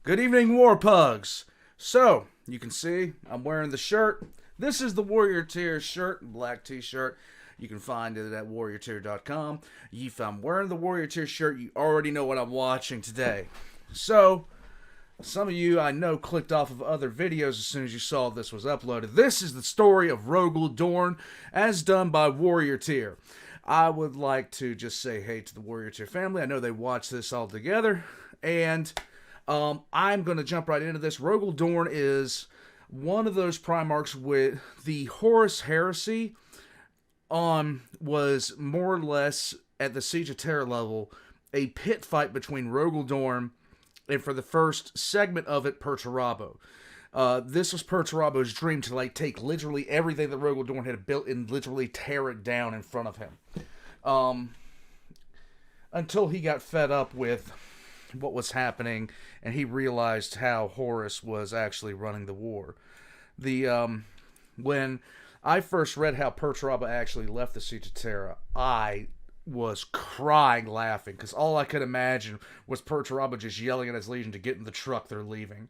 Good evening, War Pugs. So, you can see I'm wearing the shirt. This is the Warrior Tier shirt, black t-shirt. You can find it at warriortier.com. If I'm wearing the Warrior Tier shirt, you already know what I'm watching today. So, some of you I know clicked off of other videos as soon as you saw this was uploaded. This is the story of ROGAL DORN as done by Warrior Tier. I would like to just say hey to the Warrior Tier family. I know they watch this all together. And I'm going to jump right into this. ROGAL DORN is one of those Primarchs with the Horus Heresy was more or less at the Siege of Terra level a pit fight between ROGAL DORN and for the first segment of it, Perturabo. This was Perturabo's dream to take literally everything that ROGAL DORN had built and literally tear it down in front of him. Until he got fed up with what was happening and he realized how Horus was actually running the war. When I first read how Perturabo actually left the Siege of Terra, I was crying laughing because all I could imagine was Perturabo just yelling at his legion to get in the truck they're leaving.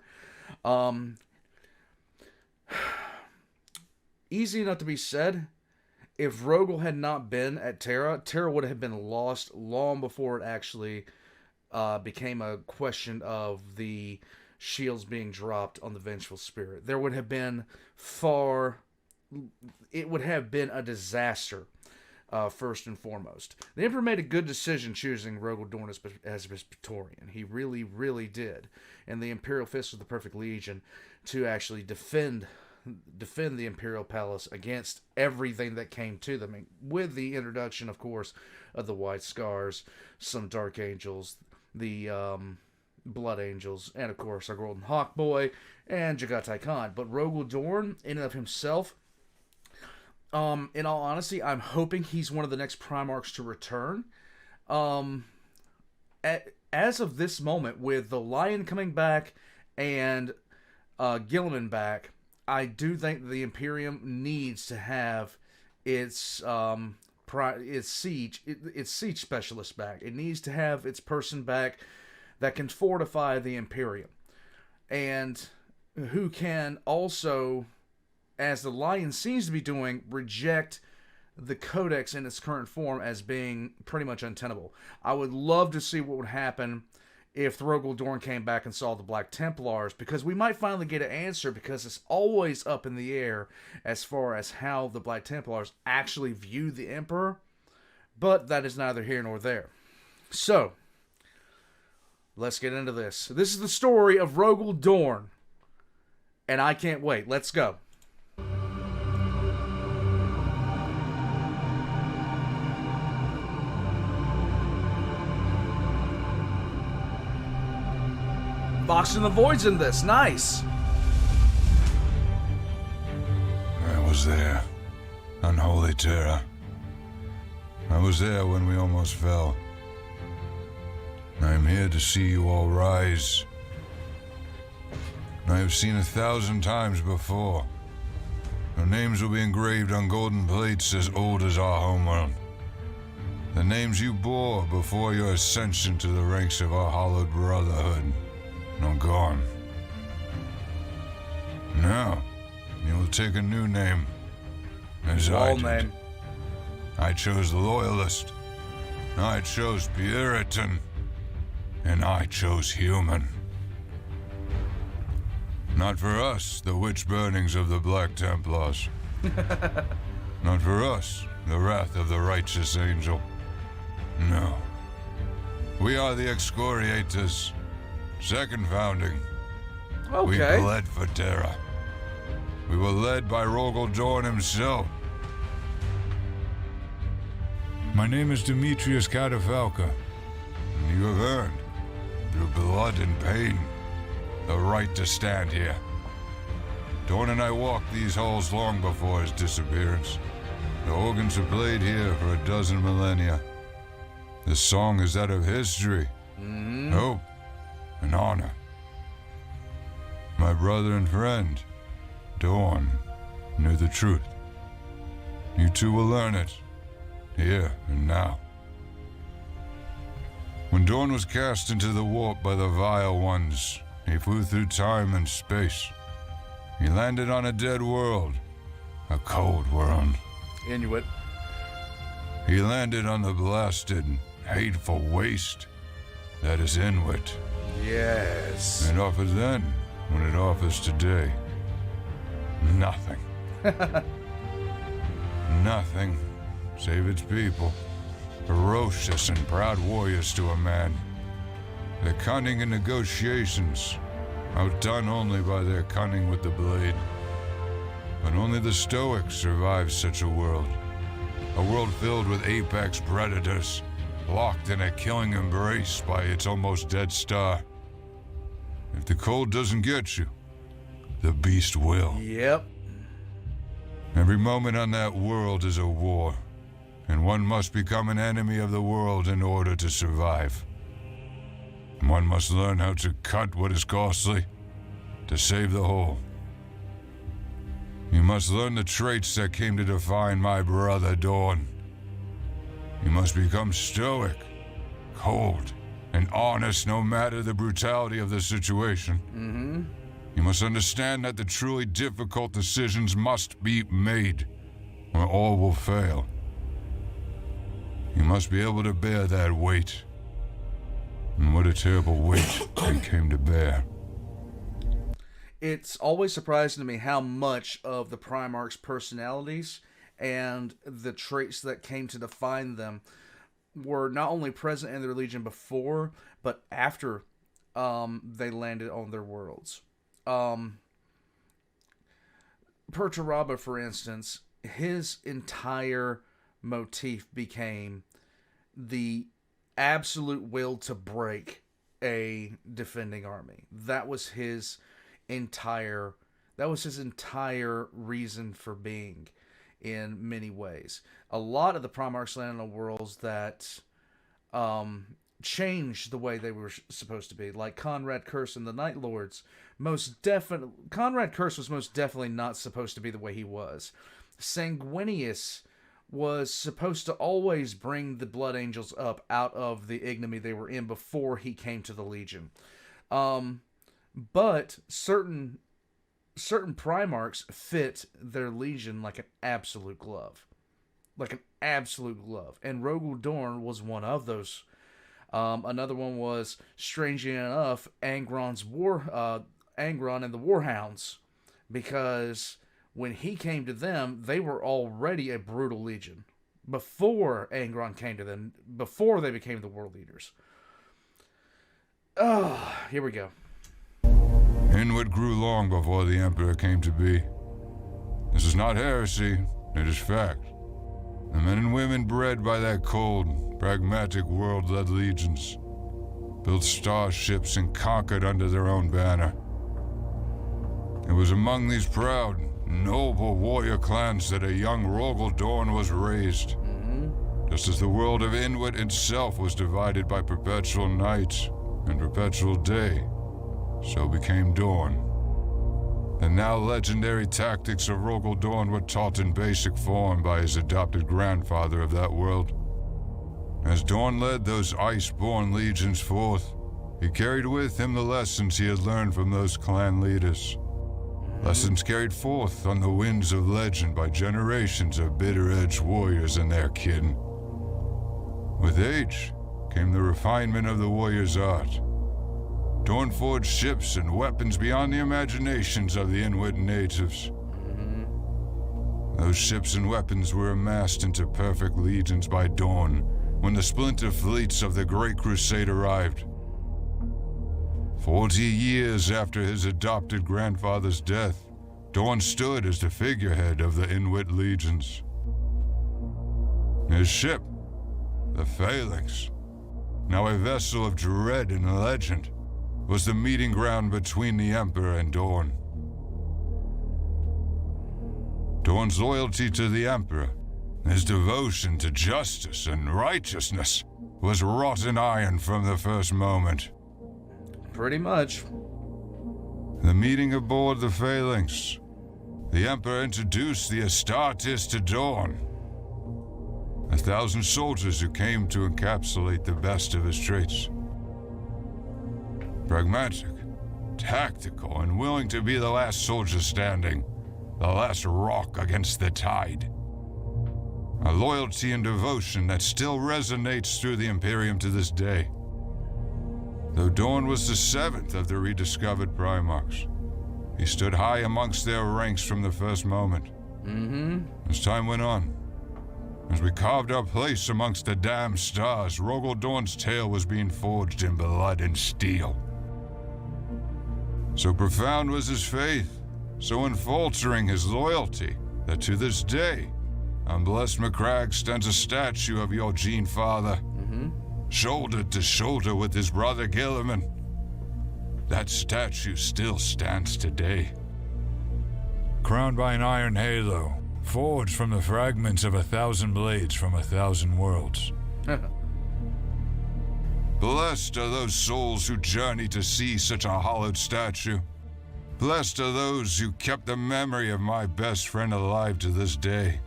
Easy enough to be said. If ROGAL had not been at Terra, Terra would have been lost long before it actually became a question of the shields being dropped on the Vengeful Spirit. There would have been it would have been a disaster, first and foremost. The Emperor made a good decision choosing ROGAL DORN as his Praetorian. He really, really did. And the Imperial Fist was the perfect legion to actually defend the Imperial Palace against everything that came to them. With the introduction, of course, of the White Scars, some Dark Angels, the Blood Angels, and of course our Golden Hawk Boy and Jagatai Khan. But ROGAL DORN, in and of himself, in all honesty, I'm hoping he's one of the next Primarchs to return. As of this moment, with the Lion coming back and Guilliman back, I do think the Imperium needs to have its siege specialist back. It needs to have its person back that can fortify the Imperium, and who can also, as the Lion seems to be doing, reject the Codex in its current form as being pretty much untenable. I would love to see what would happen if ROGAL DORN came back and saw the Black Templars, because we might finally get an answer, because it's always up in the air as far as how the Black Templars actually view the Emperor, but that is neither here nor there. So, let's get into this. This is the story of ROGAL DORN, and I can't wait. Let's go. Fox in the Void's in this. Nice. I was there. Unholy Terra. I was there when we almost fell. I am here to see you all rise. I have seen 1,000 times before. Your names will be engraved on golden plates as old as our homeworld. The names you bore before your ascension to the ranks of our hallowed brotherhood are gone. Now, you will take a new name, as I did. Name. I chose Loyalist, I chose Puritan, and I chose Human. Not for us, the witch burnings of the Black Templars. Not for us, the wrath of the righteous angel. No. We are the excoriators. Second founding. Okay. We bled for Terra. We were led by ROGAL DORN himself. My name is Demetrius Catafalca, and you have earned, through blood and pain, the right to stand here. Dorn and I walked these halls long before his disappearance. The organs have played here for 12 millennia. This song is that of history, hope, and honor. My brother and friend, Dorn, knew the truth. You too will learn it, here and now. When Dorn was cast into the warp by the Vile Ones, he flew through time and space. He landed on a dead world, a cold world. Inwit. He landed on the blasted, hateful waste that is Inwit. Yes. It offered then what it offers today. Nothing. Nothing, save its people. Ferocious and proud warriors to a man. Their cunning in negotiations, outdone only by their cunning with the blade. But only the Stoics survive such a world. A world filled with apex predators, locked in a killing embrace by its almost dead star. If the cold doesn't get you, the beast will. Yep. Every moment on that world is a war, and one must become an enemy of the world in order to survive. One must learn how to cut what is costly to save the whole. You must learn the traits that came to define my brother Dorn. You must become stoic, cold, and honest no matter the brutality of the situation. You must understand that the truly difficult decisions must be made, or all will fail. You must be able to bear that weight. And what a terrible weight they came to bear. It's always surprising to me how much of the Primarch's personalities and the traits that came to define them were not only present in their Legion before, but after they landed on their worlds. Perturaba, for instance, his entire motif became the absolute will to break a defending army. That was his entire reason for being in many ways. A lot of the Primarchs landed on worlds that changed the way they were supposed to be, like Conrad Curse and the Night Lords. Conrad Curse was most definitely not supposed to be the way he was. Sanguinius was supposed to always bring the Blood Angels up out of the ignominy they were in before he came to the Legion. But certain Primarchs fit their Legion like an absolute glove. And ROGAL Dorn was one of those. Another one was, strangely enough, Angron and the Warhounds, because when he came to them, they were already a brutal Legion before Angron came to them, before they became the World Leaders. Here we go. Inwit grew long before the Emperor came to be. This is not heresy, it is fact. The men and women bred by that cold, pragmatic world led legions, built starships and conquered under their own banner. It was among these proud, noble warrior clans that a young ROGAL Dorn was raised. Just as the world of Inwit itself was divided by perpetual night and perpetual day, so became Dorn. The now legendary tactics of ROGAL Dorn were taught in basic form by his adopted grandfather of that world. As Dorn led those ice-born legions forth, he carried with him the lessons he had learned from those clan leaders. Lessons carried forth on the winds of legend by generations of bitter-edged warriors and their kin. With age came the refinement of the warrior's art. Dorn forged ships and weapons beyond the imaginations of the Inwit natives. Those ships and weapons were amassed into perfect legions by Dorn when the splinter fleets of the Great Crusade arrived. 40 years after his adopted grandfather's death, Dorn stood as the figurehead of the Inwit legions. His ship, the Phalanx, now a vessel of dread and legend, was the meeting ground between the Emperor and Dorn. Dorn's loyalty to the Emperor, his devotion to justice and righteousness, was wrought in iron from the first moment. Pretty much. The meeting aboard the Phalanx, the Emperor introduced the Astartes to Dorn. 1,000 soldiers who came to encapsulate the best of his traits. Pragmatic, tactical, and willing to be the last soldier standing, the last rock against the tide. A loyalty and devotion that still resonates through the Imperium to this day. Though Dorn was the 7th of the rediscovered Primarchs, he stood high amongst their ranks from the first moment. As time went on, as we carved our place amongst the damned stars, ROGAL Dorn's tale was being forged in blood and steel. So profound was his faith, so unfaltering his loyalty, that to this day, on Blessed McCrag stands a statue of your Gene father, shoulder to shoulder with his brother Gilliman. That statue still stands today. Crowned by an iron halo, forged from the fragments of 1,000 blades from 1,000 worlds. Blessed are those souls who journey to see such a hallowed statue. Blessed are those who kept the memory of my best friend alive to this day.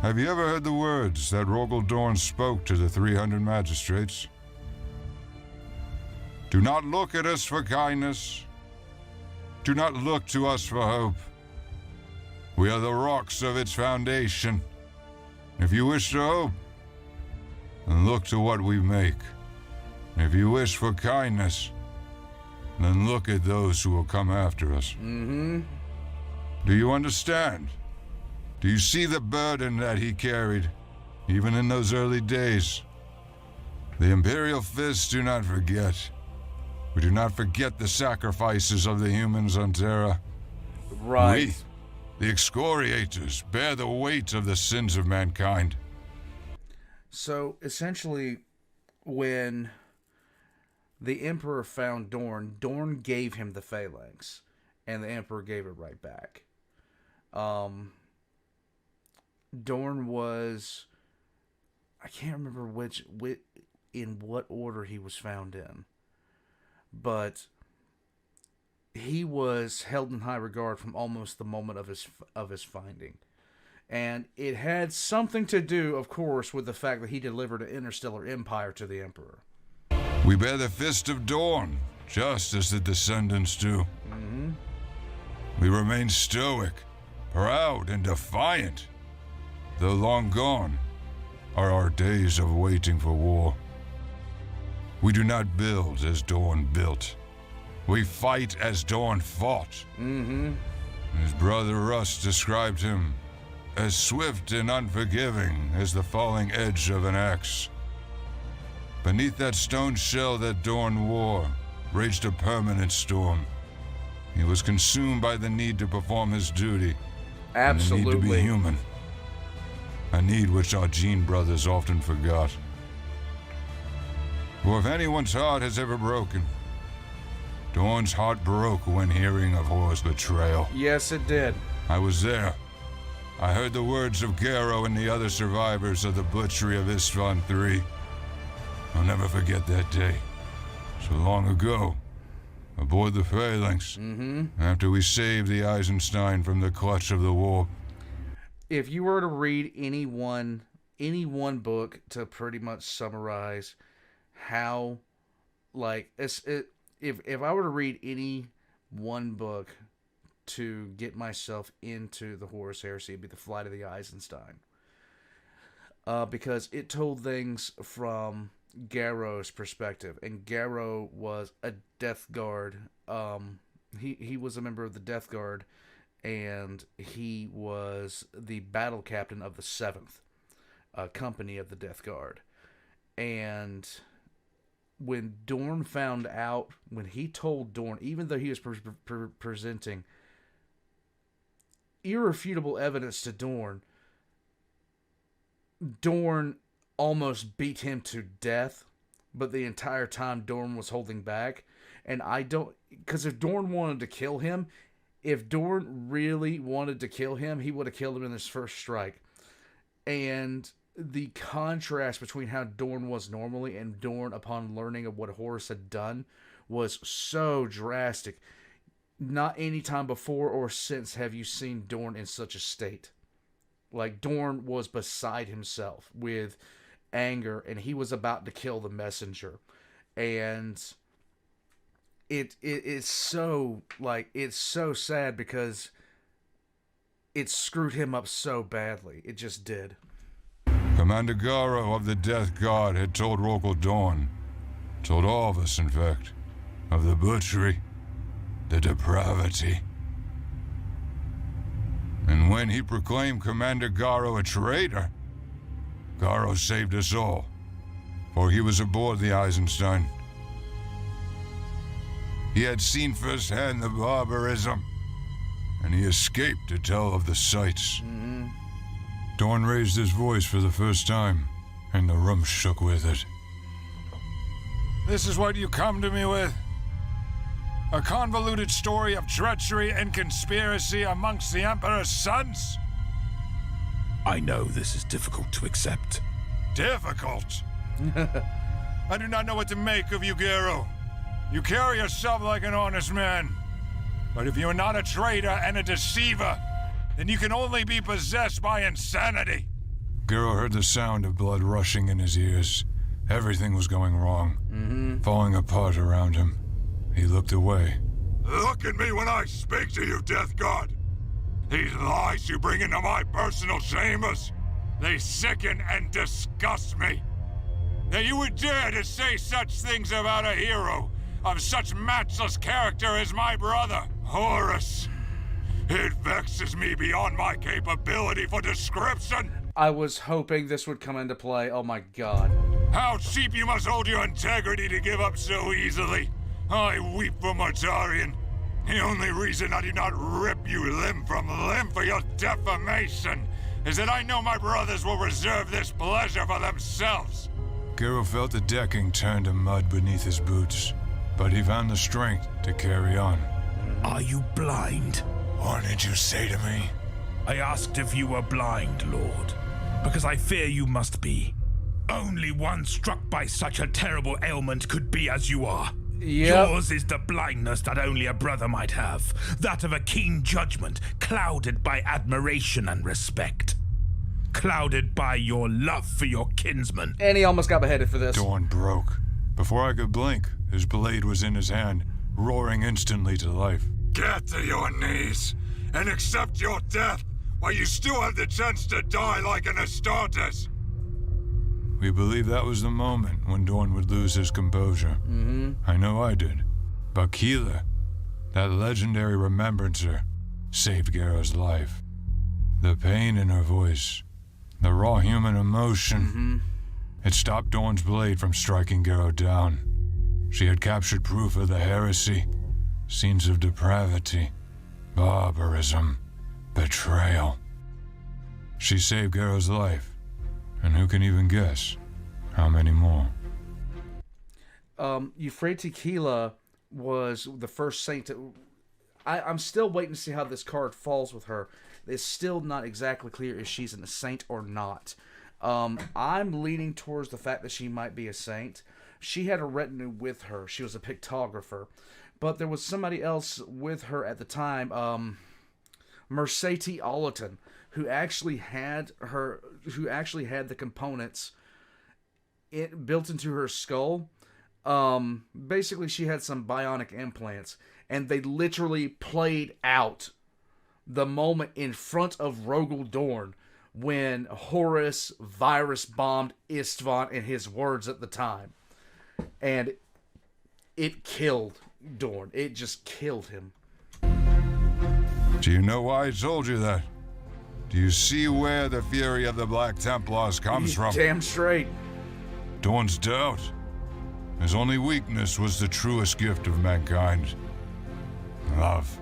Have you ever heard the words that ROGAL Dorn spoke to the 300 magistrates? Do not look at us for kindness. Do not look to us for hope. We are the rocks of its foundation. If you wish to hope, then look to what we make. If you wish for kindness, then look at those who will come after us. Do you understand? Do you see the burden that he carried, even in those early days? The Imperial Fists do not forget. We do not forget the sacrifices of the humans on Terra. Right. We, the excoriators, bear the weight of the sins of mankind. So, essentially, when the Emperor found Dorn, Dorn gave him the phalanx, and the Emperor gave it right back. Dorn was... I can't remember in what order he was found in. But he was held in high regard from almost the moment of his finding. And it had something to do, of course, with the fact that he delivered an interstellar empire to the Emperor. We bear the fist of Dorn, just as the descendants do. We remain stoic, proud, and defiant. Though long gone are our days of waiting for war. We do not build as Dorn built. We fight as Dorn fought. His brother Russ described him as swift and unforgiving as the falling edge of an axe. Beneath that stone shell that Dorn wore raged a permanent storm. He was consumed by the need to perform his duty. Absolutely. And the need to be human. A need which our Gene brothers often forgot. For if anyone's heart has ever broken, Dorn's heart broke when hearing of Horror's betrayal. Yes, it did. I was there. I heard the words of Garrow and the other survivors of the butchery of Isstvan III. I'll never forget that day. So long ago, aboard the Phalanx, after we saved the Eisenstein from the clutch of the warp. If you were to read any one book to pretty much summarize how, like, if I were to read any one book to get myself into the Horus Heresy, it'd be The Flight of the Eisenstein. Because it told things from Garrow's perspective, and Garrow was a Death Guard. He was a member of the Death Guard, and he was the battle captain of the 7th company of the Death Guard. And when Dorn found out, when he told Dorn, even though he was presenting irrefutable evidence to Dorn, Dorn almost beat him to death, but the entire time Dorn was holding back. And because if Dorn wanted to kill him, if Dorn really wanted to kill him, he would have killed him in his first strike. And the contrast between how Dorn was normally and Dorn upon learning of what Horus had done was so drastic. Not any time before or since have you seen Dorn in such a state. Like, Dorn was beside himself with anger, and he was about to kill the messenger. And it's so like it's so sad because it screwed him up so badly. It just did. Commander Garo of the Death Guard had told ROGAL Dorn, told all of us in fact, of the butchery, the depravity. And when he proclaimed Commander Garo a traitor, Garo saved us all, for he was aboard the Eisenstein. He had seen firsthand the barbarism, and he escaped to tell of the sights. Dorn raised his voice for the first time, and the room shook with it. This is what you come to me with? A convoluted story of treachery and conspiracy amongst the Emperor's sons? I know this is difficult to accept. Difficult? I do not know what to make of you, Garo. You carry yourself like an honest man. But if you're not a traitor and a deceiver, then you can only be possessed by insanity. Garo heard the sound of blood rushing in his ears. Everything was going wrong, falling apart around him. He looked away. Look at me when I speak to you, Death God. These lies you bring into my personal chambers, they sicken and disgust me. That you would dare to say such things about a hero of such matchless character as my brother, Horus. It vexes me beyond my capability for description. I was hoping this would come into play. Oh my god. How cheap you must hold your integrity to give up so easily. I weep for Mortarion. The only reason I do not rip you limb from limb for your defamation is that I know my brothers will reserve this pleasure for themselves. Garo felt the decking turn to mud beneath his boots, but he found the strength to carry on. Are you blind? What did you say to me? I asked if you were blind, Lord, because I fear you must be. Only one struck by such a terrible ailment could be as you are. Yep. Yours is the blindness that only a brother might have, that of a keen judgment, clouded by admiration and respect. Clouded by your love for your kinsman. And he almost got beheaded for this. Dorn broke. Before I could blink, his blade was in his hand, roaring instantly to life. Get to your knees and accept your death while you still have the chance to die like an Astartes. We believed that was the moment when Dorn would lose his composure. I know I did. But Keela, that legendary remembrancer, saved Garo's life. The pain in her voice, the raw human emotion, it stopped Dorn's blade from striking Garo down. She had captured proof of the heresy, scenes of depravity, barbarism, betrayal. She saved Garo's life, and who can even guess how many more? Euphrates Keela was the first saint to... I'm still waiting to see how this card falls with her. It's still not exactly clear if she's a saint or not. I'm leaning towards the fact that she might be a saint. She had a retinue with her. She was a pictographer. But there was somebody else with her at the time, Mercedes Allerton, who actually had the components built into her skull. Basically, she had some bionic implants, and they literally played out the moment in front of ROGAL Dorn when Horus virus bombed Istvan, in his words at the time. And it killed Dorn. It just killed him. Do you know why I told you that? Do you see where the fury of the Black Templars comes from? Damn straight. Dorn's doubt. His only weakness was the truest gift of mankind. Love.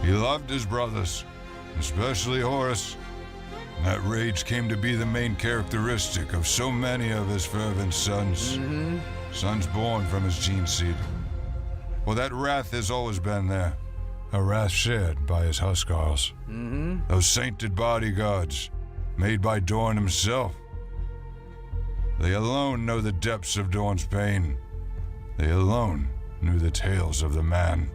He loved his brothers, especially Horus. And that rage came to be the main characteristic of so many of his fervent sons. Sons born from his gene seed. Well, that wrath has always been there. A wrath shared by his Huskarls. Those sainted bodyguards, made by Dorn himself. They alone know the depths of Dorn's pain. They alone knew the tales of the man.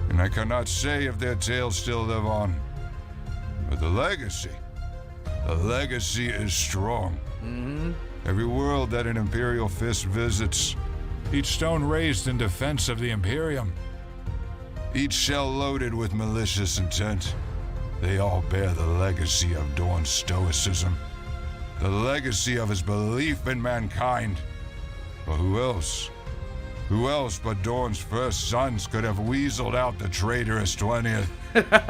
And I cannot say if their tales still live on. But the legacy is strong. Every world that an Imperial fist visits, each stone raised in defense of the Imperium. Each shell loaded with malicious intent. They all bear the legacy of Dorn's stoicism, the legacy of his belief in mankind. But who else? Who else but Dorn's first sons could have weaseled out the traitorous 20th?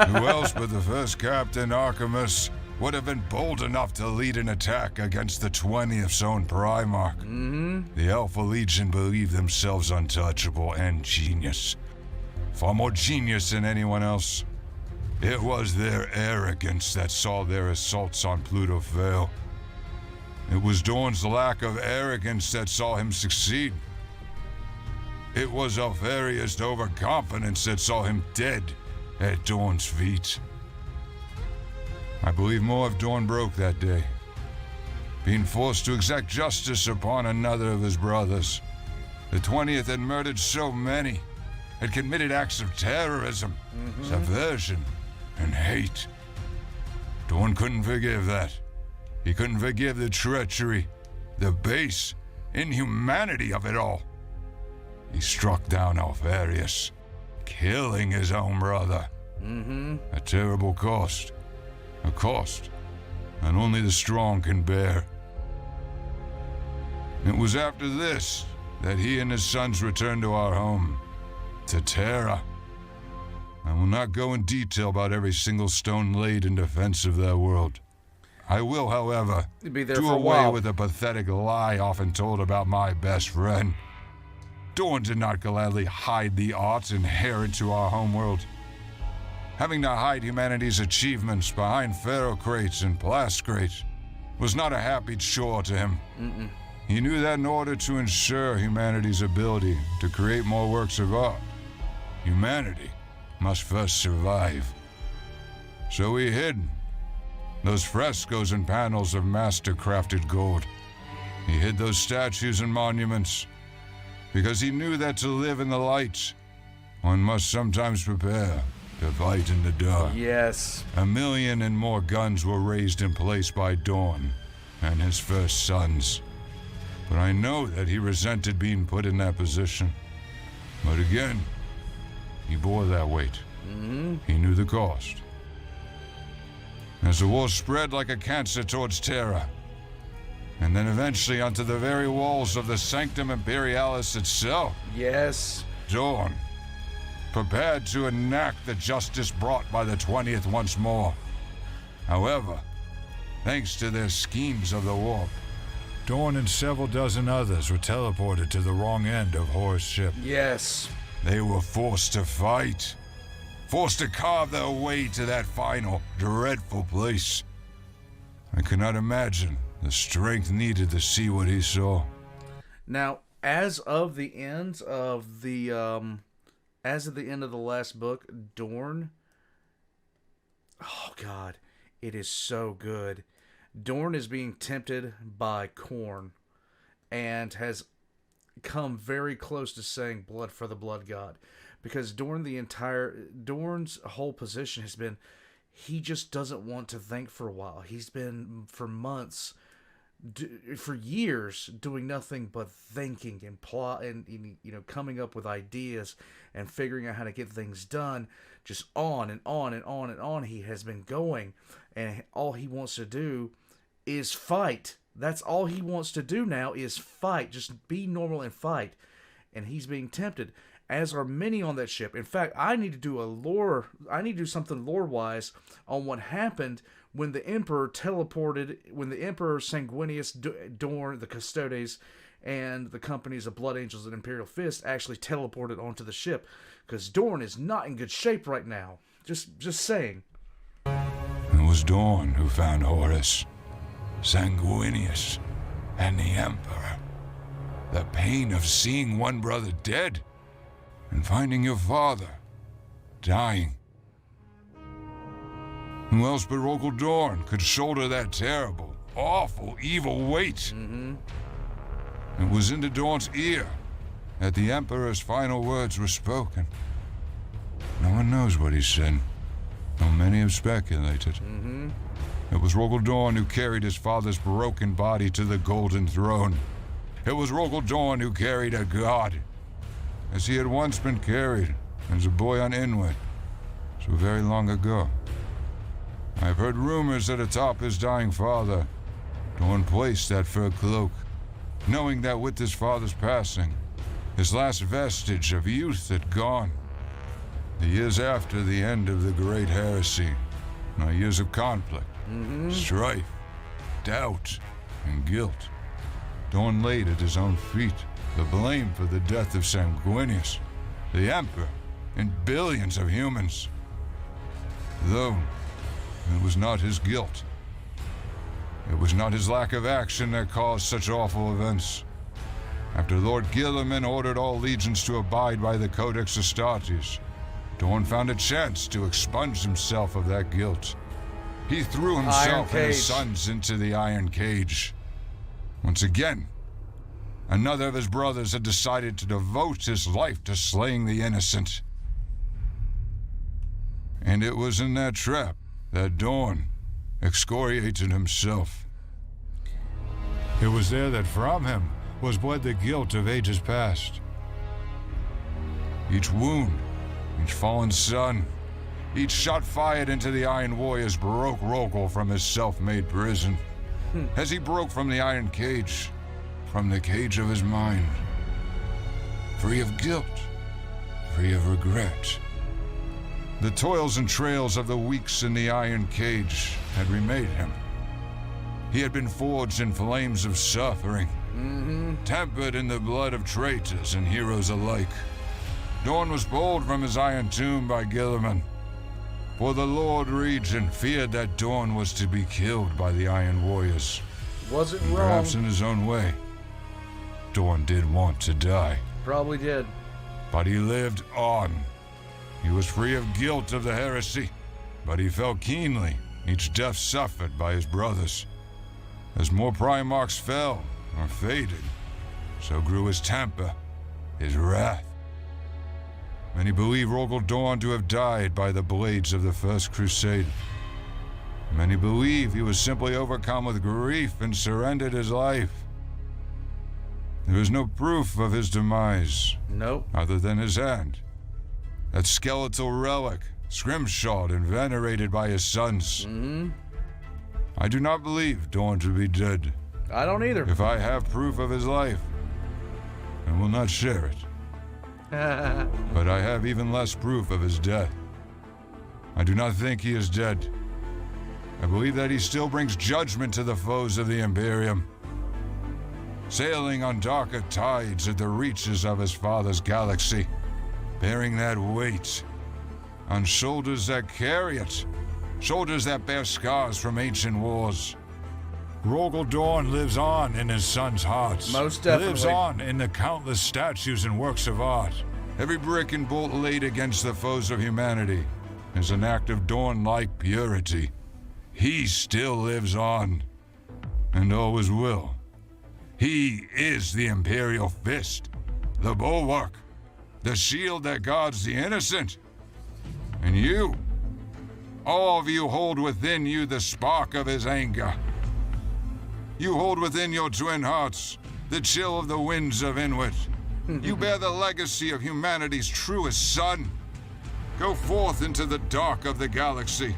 Who else but the first Captain Archimus would have been bold enough to lead an attack against the 20th's own Primarch? The Alpha Legion believed themselves untouchable and genius. Far more genius than anyone else. It was their arrogance that saw their assaults on Pluto fail. It was Dorn's lack of arrogance that saw him succeed. It was Alfaria's overconfidence that saw him dead at Dorn's feet. I believe more of Dorn broke that day, being forced to exact justice upon another of his brothers. The 20th had murdered so many, had committed acts of terrorism, subversion, and hate. Dorn couldn't forgive that. He couldn't forgive the treachery, the base inhumanity of it all. He struck down Alfarius, killing his own brother. A terrible cost. A cost that only the strong can bear. It was after this that he and his sons returned to our home, to Terra. I will not go in detail about every single stone laid in defense of their world. I will, however, Be there do for a away while. with the pathetic lie often told about my best friend. Dorn did not gladly hide the arts inherent to our homeworld. Having to hide humanity's achievements behind ferrocrates and plascrates was not a happy chore to him. He knew that in order to ensure humanity's ability to create more works of art, humanity must first survive. So he hid those frescoes and panels of master-crafted gold. He hid those statues and monuments because he knew that to live in the light, one must sometimes prepare to fight in the dark. Yes. 1 million and more guns were raised in place by Dorn and his first sons. But I know that he resented being put in that position. But again, he bore that weight. He knew the cost. As the war spread like a cancer towards Terra, and then eventually onto the very walls of the Sanctum Imperialis itself, Yes. Dorn, prepared to enact the justice brought by the 20th once more. However, thanks to their schemes of the warp, Dorn and several dozen others were teleported to the wrong end of Horus' ship. Yes. they were forced to fight. Forced to carve their way to that final, dreadful place. I cannot imagine the strength needed to see what he saw. Now, as of the end of the last book, Dorn, oh god, it is so good. Dorn is being tempted by Khorne and has come very close to saying blood for the blood god, because Dorn's whole position has been he just doesn't want to think for a while. He's been for months, for years, doing nothing but thinking and plot and coming up with ideas and figuring out how to get things done. Just on and on and on and on he has been going, and all he wants to do is fight. That's all he wants to do now is fight. Just be normal and fight. And he's being tempted, as are many on that ship. In fact, I need to do something lore-wise on what happened when the Emperor when the Emperor Sanguinius, Dorn, the Custodes, and the companies of Blood Angels and Imperial Fist actually teleported onto the ship. Because Dorn is not in good shape right now. Just saying. It was Dorn who found Horus, Sanguinius, and the Emperor. The pain of seeing one brother dead and finding your father dying. Who else but ROGAL Dorn could shoulder that terrible, awful, evil weight? It was into Dorn's ear that the Emperor's final words were spoken. No one knows what he said, though many have speculated. It was ROGAL Dorn who carried his father's broken body to the Golden Throne, It was ROGAL Dorn who carried a god, as he had once been carried as a boy on Inwit, so very long ago. I have heard rumors that atop his dying father, Dorn placed that fur cloak, knowing that with his father's passing, his last vestige of youth had gone. The years after the end of the Great Heresy, my years of conflict, strife, doubt, and guilt, Dorn laid at his own feet the blame for the death of Sanguinius, the Emperor, and billions of humans. Though it was not his guilt. It was not his lack of action that caused such awful events. After Lord Guilliman ordered all legions to abide by the Codex Astartes, Dorn found a chance to expunge himself of that guilt. He threw himself and his sons into the iron cage. Once again, another of his brothers had decided to devote his life to slaying the innocent. And it was in that trap that Dorn excoriated himself. It was there that from him was bled the guilt of ages past. Each wound, each fallen son, each shot fired into the Iron Warriors broke ROGAL from his self-made prison. As he broke from the iron cage, from the cage of his mind, free of guilt, free of regret. The toils and trails of the weeks in the iron cage had remade him. He had been forged in flames of suffering, tempered in the blood of traitors and heroes alike. Dorn was pulled from his iron tomb by Guilliman, for the Lord Regent feared that Dorn was to be killed by the Iron Warriors. Wasn't And wrong. perhaps in his own way, Dorn did want to die. Probably did. But he lived on. He was free of guilt of the heresy, but he felt keenly each death suffered by his brothers. As more Primarchs fell or faded, so grew his temper, his wrath. Many believe ROGAL Dorn to have died by the blades of the First Crusade. Many believe he was simply overcome with grief and surrendered his life. There is no proof of his demise, Nope. other than his hand. That skeletal relic, scrimshawed and venerated by his sons. I do not believe Dorn to be dead. I don't either. If I have proof of his life, I will not share it. But I have even less proof of his death. I do not think he is dead. I believe that he still brings judgment to the foes of the Imperium, sailing on darker tides at the reaches of his father's galaxy, bearing that weight on shoulders that carry it, shoulders that bear scars from ancient wars. ROGAL Dorn lives on in his sons' hearts. Most definitely. Lives on in the countless statues and works of art. Every brick and bolt laid against the foes of humanity is an act of Dorn-like purity. He still lives on, and always will. He is the Imperial Fist, the bulwark, the shield that guards the innocent. And you, all of you hold within you the spark of his anger. You hold within your twin hearts the chill of the winds of Inwit. You bear the legacy of humanity's truest son. Go forth into the dark of the galaxy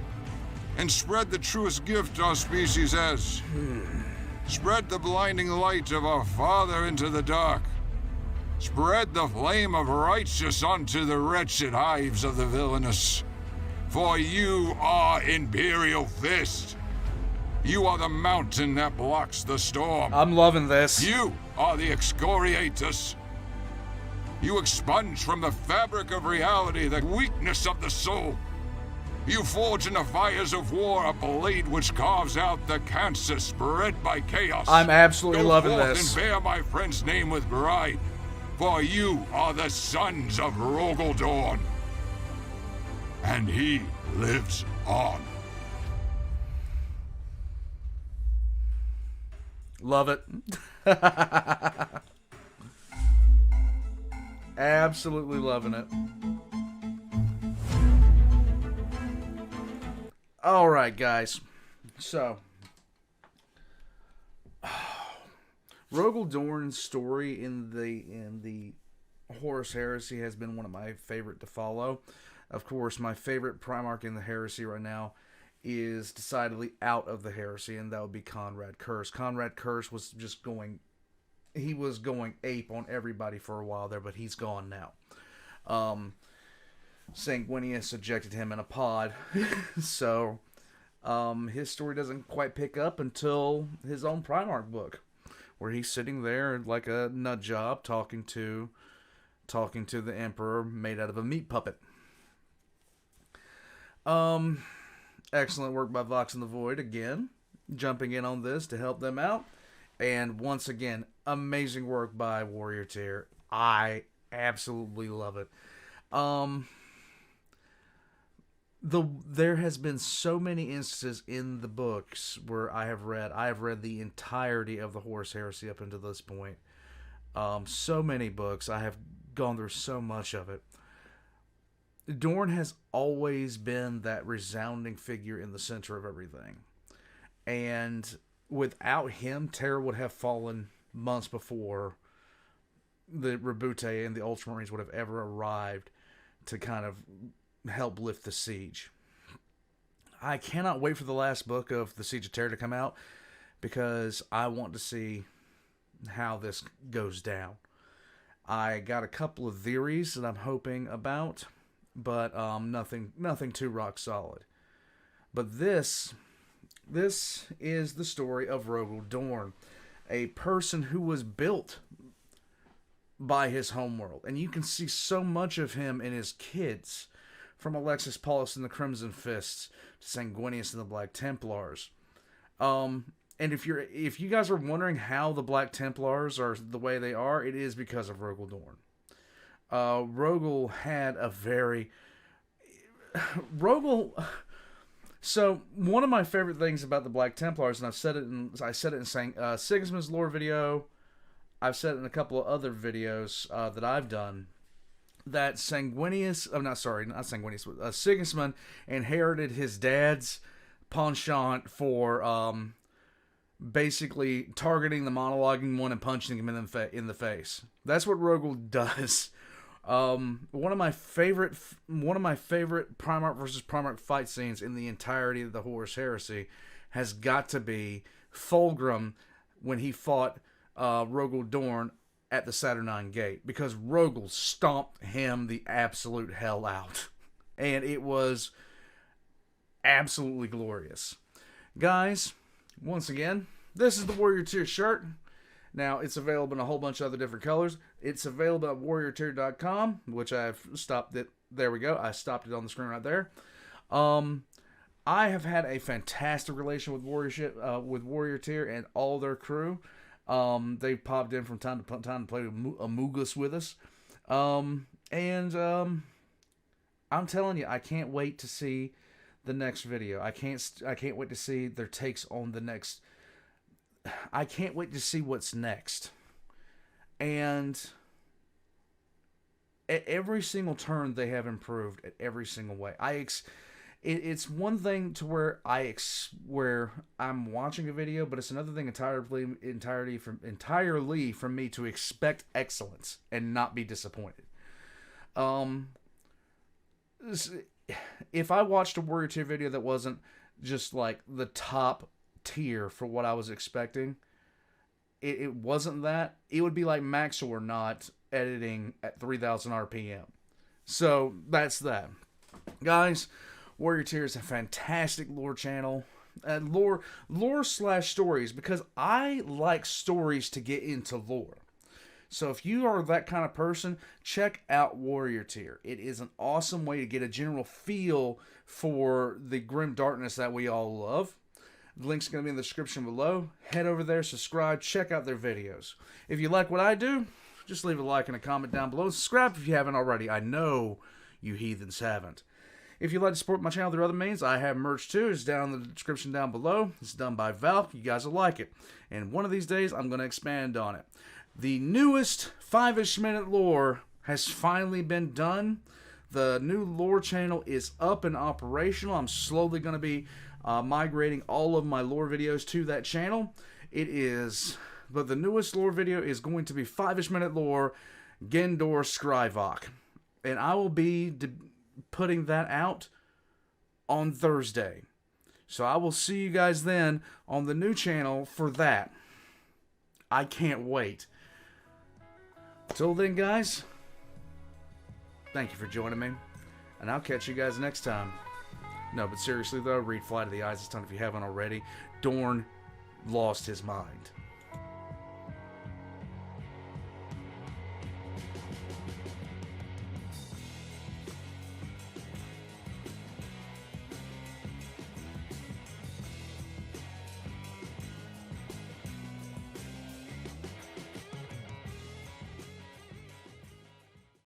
and spread the truest gift our species has. Spread the blinding light of our Father into the dark. Spread the flame of righteous onto the wretched hives of the villainous. For you are Imperial Fist. You are the mountain that blocks the storm. I'm loving this. You are the excoriators. You expunge from the fabric of reality the weakness of the soul. You forge in the fires of war a blade which carves out the cancer spread by chaos. I'm absolutely loving Go forth this. and bear my friend's name with pride, for you are the sons of ROGAL Dorn. And he lives on. Love it. Absolutely loving it. All right, guys. So, Rogal Dorn's story in the Horus Heresy has been one of my favorite to follow. Of course, my favorite Primarch in the Heresy right now is decidedly out of the Heresy, and that would be Conrad Curse. Conrad Curse was just going ape on everybody for a while there, but he's gone now. Sanguinius ejected him in a pod, so his story doesn't quite pick up until his own Primarch book, where he's sitting there like a nut job talking to the Emperor made out of a meat puppet. Excellent work by Vox and the Void again, jumping in on this to help them out. And once again, amazing work by Warrior Tier. I absolutely love it. There has been so many instances in the books where I have read the entirety of the Horus Heresy up until this point. So many books. I have gone through so much of it. Dorn has always been that resounding figure in the center of everything. And without him, Terra would have fallen months before the Rebute and the Ultramarines would have ever arrived to kind of help lift the siege. I cannot wait for the last book of the Siege of Terra to come out, because I want to see how this goes down. I got a couple of theories that I'm hoping about, but nothing too rock solid. But this is the story of Rogal Dorn, a person who was built by his homeworld, and you can see so much of him in his kids, from Alexis Paulus and the Crimson Fists to Sanguinius and the Black Templars. And if you guys are wondering how the Black Templars are the way they are, it is because of Rogal Dorn. Rogal had a very... So, one of my favorite things about the Black Templars, and I said it in Sigismund's lore video, I've said it in a couple of other videos that I've done, that Sigismund inherited his dad's penchant for basically targeting the monologuing one and punching him in the face. That's what Rogal does. One of my favorite Primarch versus Primarch fight scenes in the entirety of the Horus Heresy has got to be Fulgrim when he fought Rogal Dorn at the Saturnine Gate, because Rogal stomped him the absolute hell out, and it was absolutely glorious. Guys, once again, this is the Warrior Tier shirt. Now, it's available in a whole bunch of other different colors. It's available at warriortier.com, which I've stopped it. There we go. I stopped it on the screen right there. I have had a fantastic relation with Warrior Tier and all their crew. They've popped in from time to time to play Amogus with us. I'm telling you, I can't wait to see the next video. I can't wait to see their takes on the next... I can't wait to see what's next. And at every single turn, they have improved at every single way. It's one thing to where I'm watching a video, but it's another thing entirely from me to expect excellence and not be disappointed. If I watched a Warrior Tier video that wasn't just like the top tier for what I was expecting, it wasn't that, it would be like Max or not editing at 3000 RPM. So that's that, guys. Warrior Tier is a fantastic lore channel, lore slash stories, because I like stories to get into lore. So if you are that kind of person, check out Warrior Tier. It is an awesome way to get a general feel for the grim darkness that we all love. The link's going to be in the description below. Head over there, subscribe, check out their videos. If you like what I do, just leave a like and a comment down below. Subscribe if you haven't already. I know you heathens haven't. If you'd like to support my channel through other means, I have merch too. It's down in the description down below. It's done by Valk. You guys will like it. And one of these days, I'm going to expand on it. The newest 5-ish minute lore has finally been done. The new lore channel is up and operational. I'm slowly going to be migrating all of my lore videos to that channel. It is but the newest lore video is going to be 5-ish minute lore, Gendor Scrivok. And I will be putting that out on Thursday. So I will see you guys then on the new channel for that. I can't wait. Till then, guys, thank you for joining me, and I'll catch you guys next time. No, but seriously though, read Flight of the Eyes this time if you haven't already. Dorn lost his mind.